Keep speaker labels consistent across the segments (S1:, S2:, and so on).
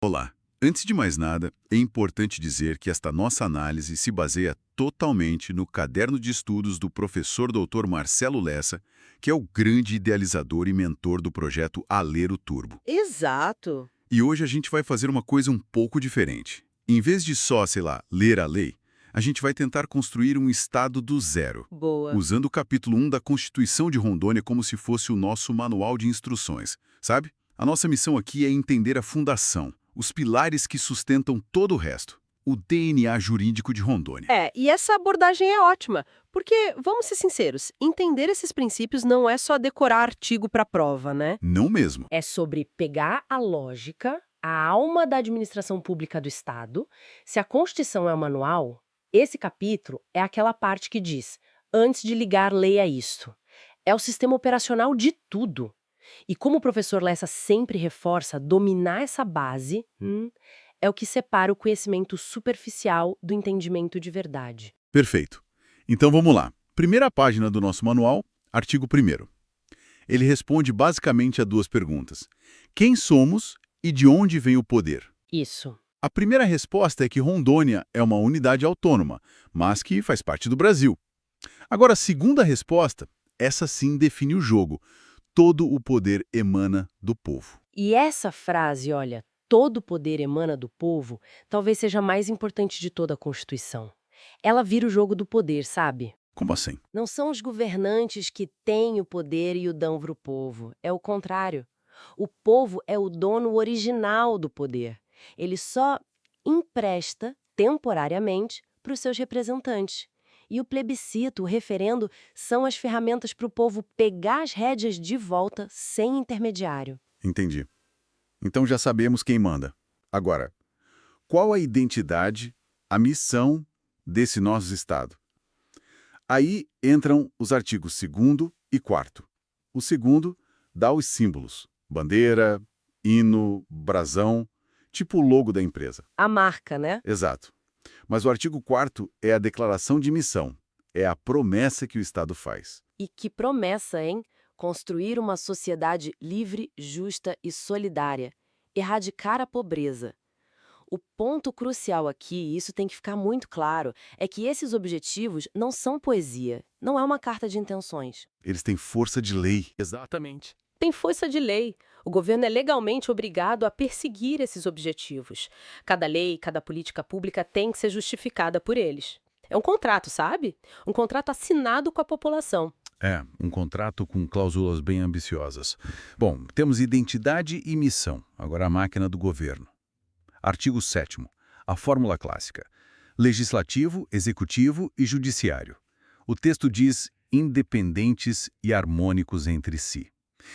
S1: Olá! Antes de mais nada, é importante dizer que esta nossa análise se baseia totalmente no caderno de estudos do professor Dr. Marcelo Lessa, que é o grande idealizador e mentor do projeto Alero Turbo.
S2: Exato.
S1: E hoje a gente vai fazer uma coisa um pouco diferente. Em vez de só, sei lá, ler a lei, a gente vai tentar construir um Estado do zero,
S2: Boa.
S1: usando o capítulo 1 da Constituição de Rondônia como se fosse o nosso manual de instruções, sabe? A nossa missão aqui é entender a fundação, os pilares que sustentam todo o resto, o DNA jurídico de Rondônia.
S2: E essa abordagem é ótima, porque, vamos ser sinceros, entender esses princípios não é só decorar artigo para prova, né?
S1: Não mesmo.
S3: É sobre pegar a lógica, a alma da administração pública do Estado. Se a Constituição é o manual, esse capítulo é aquela parte que diz: antes de ligar, leia isto. É o sistema operacional de tudo. E como o professor Lessa sempre reforça, dominar essa base é o que separa o conhecimento superficial do entendimento de verdade.
S1: Perfeito. Então vamos lá. Primeira página do nosso manual, artigo 1º. Ele responde basicamente a duas perguntas. Quem somos e de onde vem o poder?
S3: Isso.
S1: A primeira resposta é que Rondônia é uma unidade autônoma, mas que faz parte do Brasil. Agora, a segunda resposta, essa sim define o jogo. Todo o poder emana do povo.
S3: E essa frase, olha, todo poder emana do povo, talvez seja a mais importante de toda a Constituição. Ela vira o jogo do poder, sabe?
S1: Como assim?
S3: Não são os governantes que têm o poder e o dão para o povo. É o contrário. O povo é o dono original do poder. Ele só empresta temporariamente para os seus representantes. E o plebiscito, o referendo, são as ferramentas para o povo pegar as rédeas de volta sem intermediário.
S1: Entendi. Então já sabemos quem manda. Agora, qual a identidade, a missão desse nosso Estado? Aí entram os artigos 2º e 4º. O segundo dá os símbolos, bandeira, hino, brasão, tipo o logo da empresa.
S3: A marca, né?
S1: Exato. Mas o artigo 4º é a declaração de missão, é a promessa que o Estado faz.
S3: E que promessa, hein? Construir uma sociedade livre, justa e solidária. Erradicar a pobreza. O ponto crucial aqui, e isso tem que ficar muito claro, é que esses objetivos não são poesia, não é uma carta de intenções.
S1: Eles têm força de lei.
S2: Exatamente. Tem força de lei. O governo é legalmente obrigado a perseguir esses objetivos. Cada lei, cada política pública tem que ser justificada por eles. É um contrato, sabe? Um contrato assinado com a população.
S1: É, um contrato com cláusulas bem ambiciosas. Bom, temos identidade e missão. Agora a máquina do governo. Artigo 7º. A fórmula clássica. Legislativo, executivo e judiciário. O texto diz independentes e harmônicos entre si.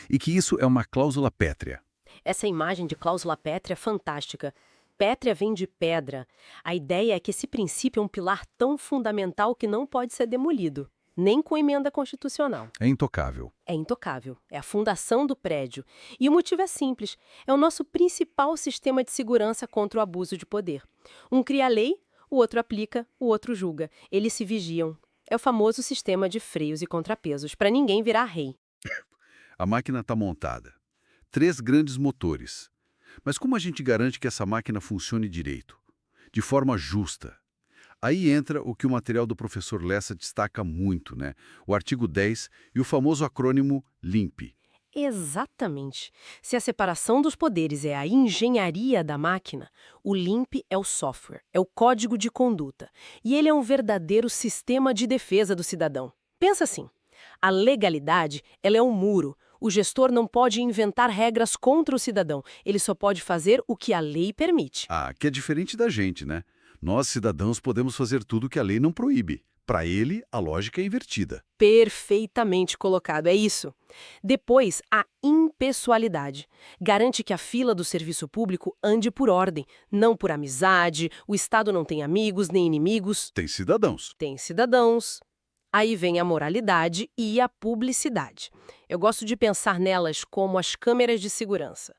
S1: E que isso é uma cláusula pétrea.
S3: Essa imagem de cláusula pétrea é fantástica. Pétrea vem de pedra. A ideia é que esse princípio é um pilar tão fundamental que não pode ser demolido, nem com emenda constitucional.
S1: É intocável.
S3: É intocável. É a fundação do prédio. E o motivo é simples. É o nosso principal sistema de segurança contra o abuso de poder. Um cria a lei, o outro aplica, o outro julga. Eles se vigiam. É o famoso sistema de freios e contrapesos, para ninguém virar rei.
S1: A máquina está montada. 3 grandes motores. Mas como a gente garante que essa máquina funcione direito? De forma justa? Aí entra o que o material do professor Lessa destaca muito, né? O artigo 10 e o famoso acrônimo LIMP.
S3: Exatamente. Se a separação dos poderes é a engenharia da máquina, o LIMP é o software, é o código de conduta. E ele é um verdadeiro sistema de defesa do cidadão. Pensa assim, a legalidade, ela é um muro. O gestor não pode inventar regras contra o cidadão. Ele só pode fazer o que a lei permite.
S1: Ah, que é diferente da gente, né? Nós, cidadãos, podemos fazer tudo que a lei não proíbe. Para ele, a lógica é invertida.
S3: Perfeitamente colocado, é isso. Depois, a impessoalidade. Garante que a fila do serviço público ande por ordem, não por amizade, o Estado não tem amigos nem inimigos,
S1: Tem cidadãos.
S3: tem cidadãos. Aí vem a moralidade e a publicidade. Eu gosto de pensar nelas como as câmeras de segurança.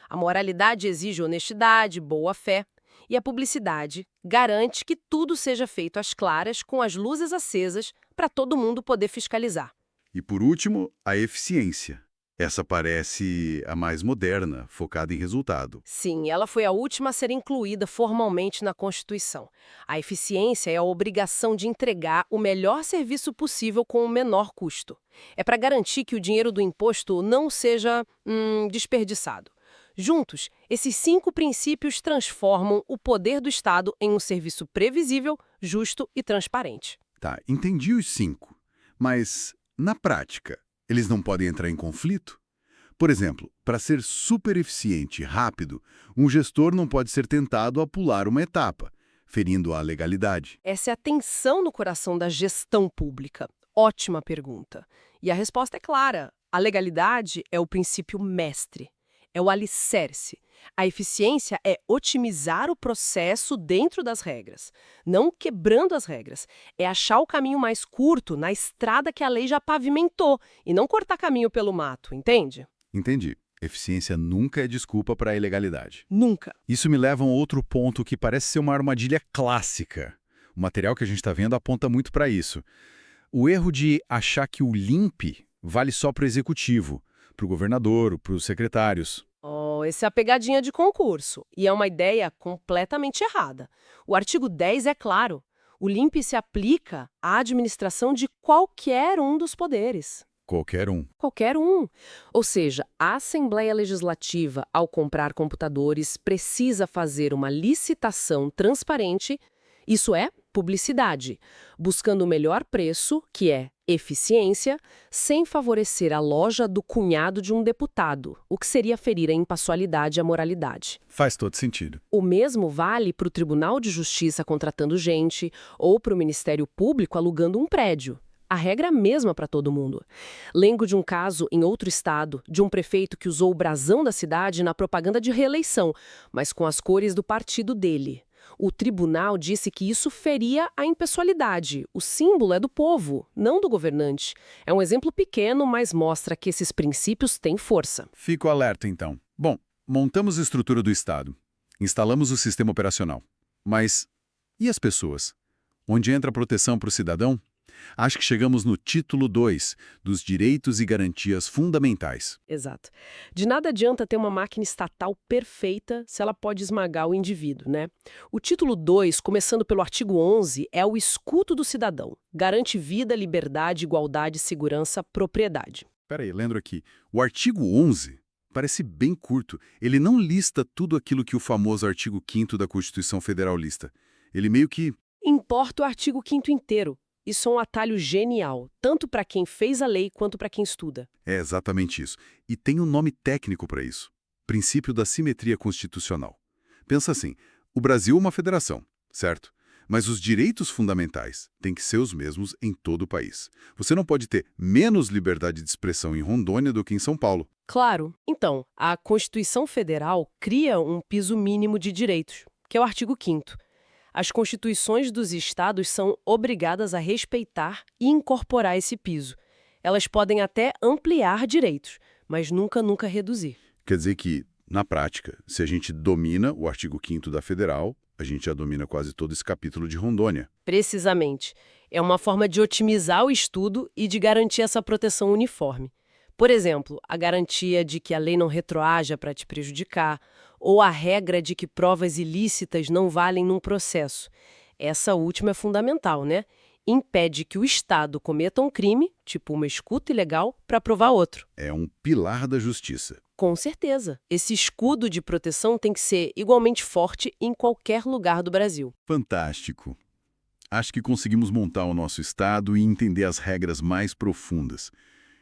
S3: A moralidade exige honestidade, boa-fé. E a publicidade garante que tudo seja feito às claras, com as luzes acesas, para todo mundo poder fiscalizar.
S1: E por último, a eficiência. Essa parece a mais moderna, focada em resultado.
S2: Sim, ela foi a última a ser incluída formalmente na Constituição. A eficiência é a obrigação de entregar o melhor serviço possível com o menor custo. É para garantir que o dinheiro do imposto não seja desperdiçado. Juntos, esses 5 princípios transformam o poder do Estado em um serviço previsível, justo e transparente.
S1: Tá, entendi os 5. Mas, na prática, eles não podem entrar em conflito? Por exemplo, para ser super eficiente e rápido, um gestor não pode ser tentado a pular uma etapa, ferindo a legalidade.
S2: Essa é a tensão no coração da gestão pública. Ótima pergunta. E a resposta é clara. A legalidade é o princípio mestre. É o alicerce. A eficiência é otimizar o processo dentro das regras, não quebrando as regras. É achar o caminho mais curto na estrada que a lei já pavimentou e não cortar caminho pelo mato, entende?
S1: Entendi. Eficiência nunca é desculpa para a ilegalidade.
S2: Nunca.
S1: Isso me leva a um outro ponto que parece ser uma armadilha clássica. O material que a gente está vendo aponta muito para isso. O erro de achar que o LIMP vale só para o executivo, para o governador, para os secretários.
S2: Oh, essa é a pegadinha de concurso, e é uma ideia completamente errada. O artigo 10 é claro. O LIMP se aplica à administração de qualquer um dos poderes.
S1: Qualquer um.
S2: Qualquer um. Ou seja, a Assembleia Legislativa, ao comprar computadores, precisa fazer uma licitação transparente, isso é publicidade, buscando o melhor preço, que é eficiência, sem favorecer a loja do cunhado de um deputado, o que seria ferir a impessoalidade e a moralidade.
S1: Faz todo sentido.
S2: O mesmo vale para o Tribunal de Justiça contratando gente ou para o Ministério Público alugando um prédio. A regra é a mesma para todo mundo. Lembro de um caso em outro estado, de um prefeito que usou o brasão da cidade na propaganda de reeleição, mas com as cores do partido dele. O tribunal disse que isso feria a impessoalidade. O símbolo é do povo, não do governante. É um exemplo pequeno, mas mostra que esses princípios têm força.
S1: Fico alerta, então. Bom, montamos a estrutura do Estado. Instalamos o sistema operacional. Mas e as pessoas? Onde entra a proteção para o cidadão? Acho que chegamos no título 2, dos direitos e garantias fundamentais.
S2: Exato. De nada adianta ter uma máquina estatal perfeita se ela pode esmagar o indivíduo, né? O título 2, começando pelo artigo 11, é o escudo do cidadão. Garante vida, liberdade, igualdade, segurança, propriedade.
S1: Peraí, lembro aqui. O artigo 11 parece bem curto. Ele não lista tudo aquilo que o famoso artigo 5º da Constituição Federal lista. Ele meio que...
S2: Importa o artigo 5º inteiro. Isso é um atalho genial, tanto para quem fez a lei quanto para quem estuda.
S1: É exatamente isso. E tem um nome técnico para isso. Princípio da simetria constitucional. Pensa assim, o Brasil é uma federação, certo? Mas os direitos fundamentais têm que ser os mesmos em todo o país. Você não pode ter menos liberdade de expressão em Rondônia do que em São Paulo.
S2: Claro. Então, a Constituição Federal cria um piso mínimo de direitos, que é o artigo 5º. As constituições dos estados são obrigadas a respeitar e incorporar esse piso. Elas podem até ampliar direitos, mas nunca reduzir.
S1: Quer dizer que, na prática, se a gente domina o artigo 5º da Federal, a gente já domina quase todo esse capítulo de Rondônia.
S2: Precisamente. É uma forma de otimizar o estudo e de garantir essa proteção uniforme. Por exemplo, a garantia de que a lei não retroaja para te prejudicar, ou a regra de que provas ilícitas não valem num processo. Essa última é fundamental, né? Impede que o Estado cometa um crime, tipo uma escuta ilegal, para provar outro.
S1: É um pilar da justiça.
S2: Com certeza. Esse escudo de proteção tem que ser igualmente forte em qualquer lugar do Brasil.
S1: Fantástico. Acho que conseguimos montar o nosso Estado e entender as regras mais profundas.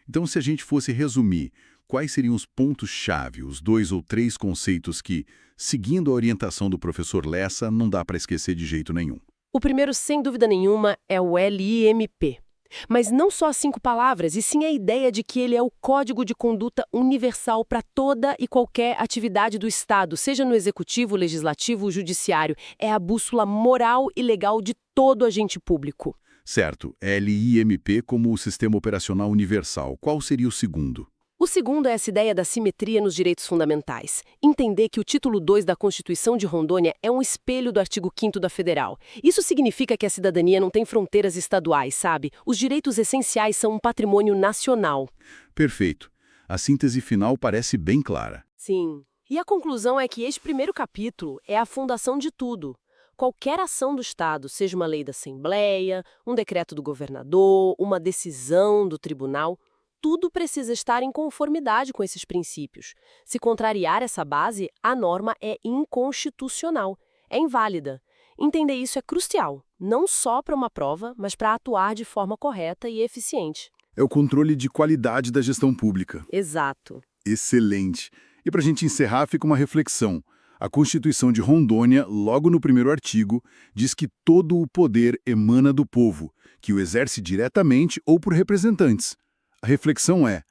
S1: Então, se a gente fosse resumir, quais seriam os pontos-chave, os 2 ou 3 conceitos que, seguindo a orientação do professor Lessa, não dá para esquecer de jeito nenhum?
S2: O primeiro, sem dúvida nenhuma, é o LIMP. Mas não só as 5 palavras, e sim a ideia de que ele é o código de conduta universal para toda e qualquer atividade do Estado, seja no executivo, legislativo ou judiciário. É a bússola moral e legal de todo agente público.
S1: Certo, LIMP como o Sistema Operacional Universal. Qual seria o segundo?
S2: O segundo é essa ideia da simetria nos direitos fundamentais. Entender que o título 2 da Constituição de Rondônia é um espelho do artigo 5º da Federal. Isso significa que a cidadania não tem fronteiras estaduais, sabe? Os direitos essenciais são um patrimônio nacional.
S1: Perfeito. A síntese final parece bem clara.
S2: Sim. E a conclusão é que este primeiro capítulo é a fundação de tudo. Qualquer ação do Estado, seja uma lei da Assembleia, um decreto do governador, uma decisão do tribunal, tudo precisa estar em conformidade com esses princípios. Se contrariar essa base, a norma é inconstitucional, é inválida. Entender isso é crucial, não só para uma prova, mas para atuar de forma correta e eficiente.
S4: É o controle de qualidade da gestão pública.
S2: Exato.
S4: Excelente. E para a gente encerrar, fica uma reflexão. A Constituição de Rondônia, logo no primeiro artigo, diz que todo o poder emana do povo, que o exerce diretamente ou por representantes. A reflexão é,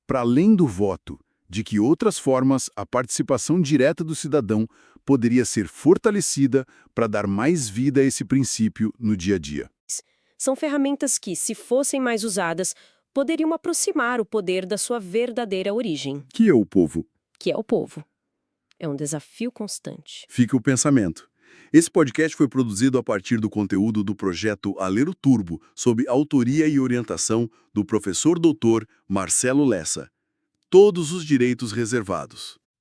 S4: para além do voto, de que outras formas a participação direta do cidadão poderia ser fortalecida para dar mais vida a esse princípio no dia a dia.
S5: São ferramentas que, se fossem mais usadas, poderiam aproximar o poder da sua verdadeira origem,
S4: Que é o povo?
S5: que é o povo. É um desafio constante.
S4: Fica o pensamento. Esse podcast foi produzido a partir do conteúdo do projeto Alero Turbo, sob autoria e orientação do professor doutor Marcelo Lessa. Todos os direitos reservados.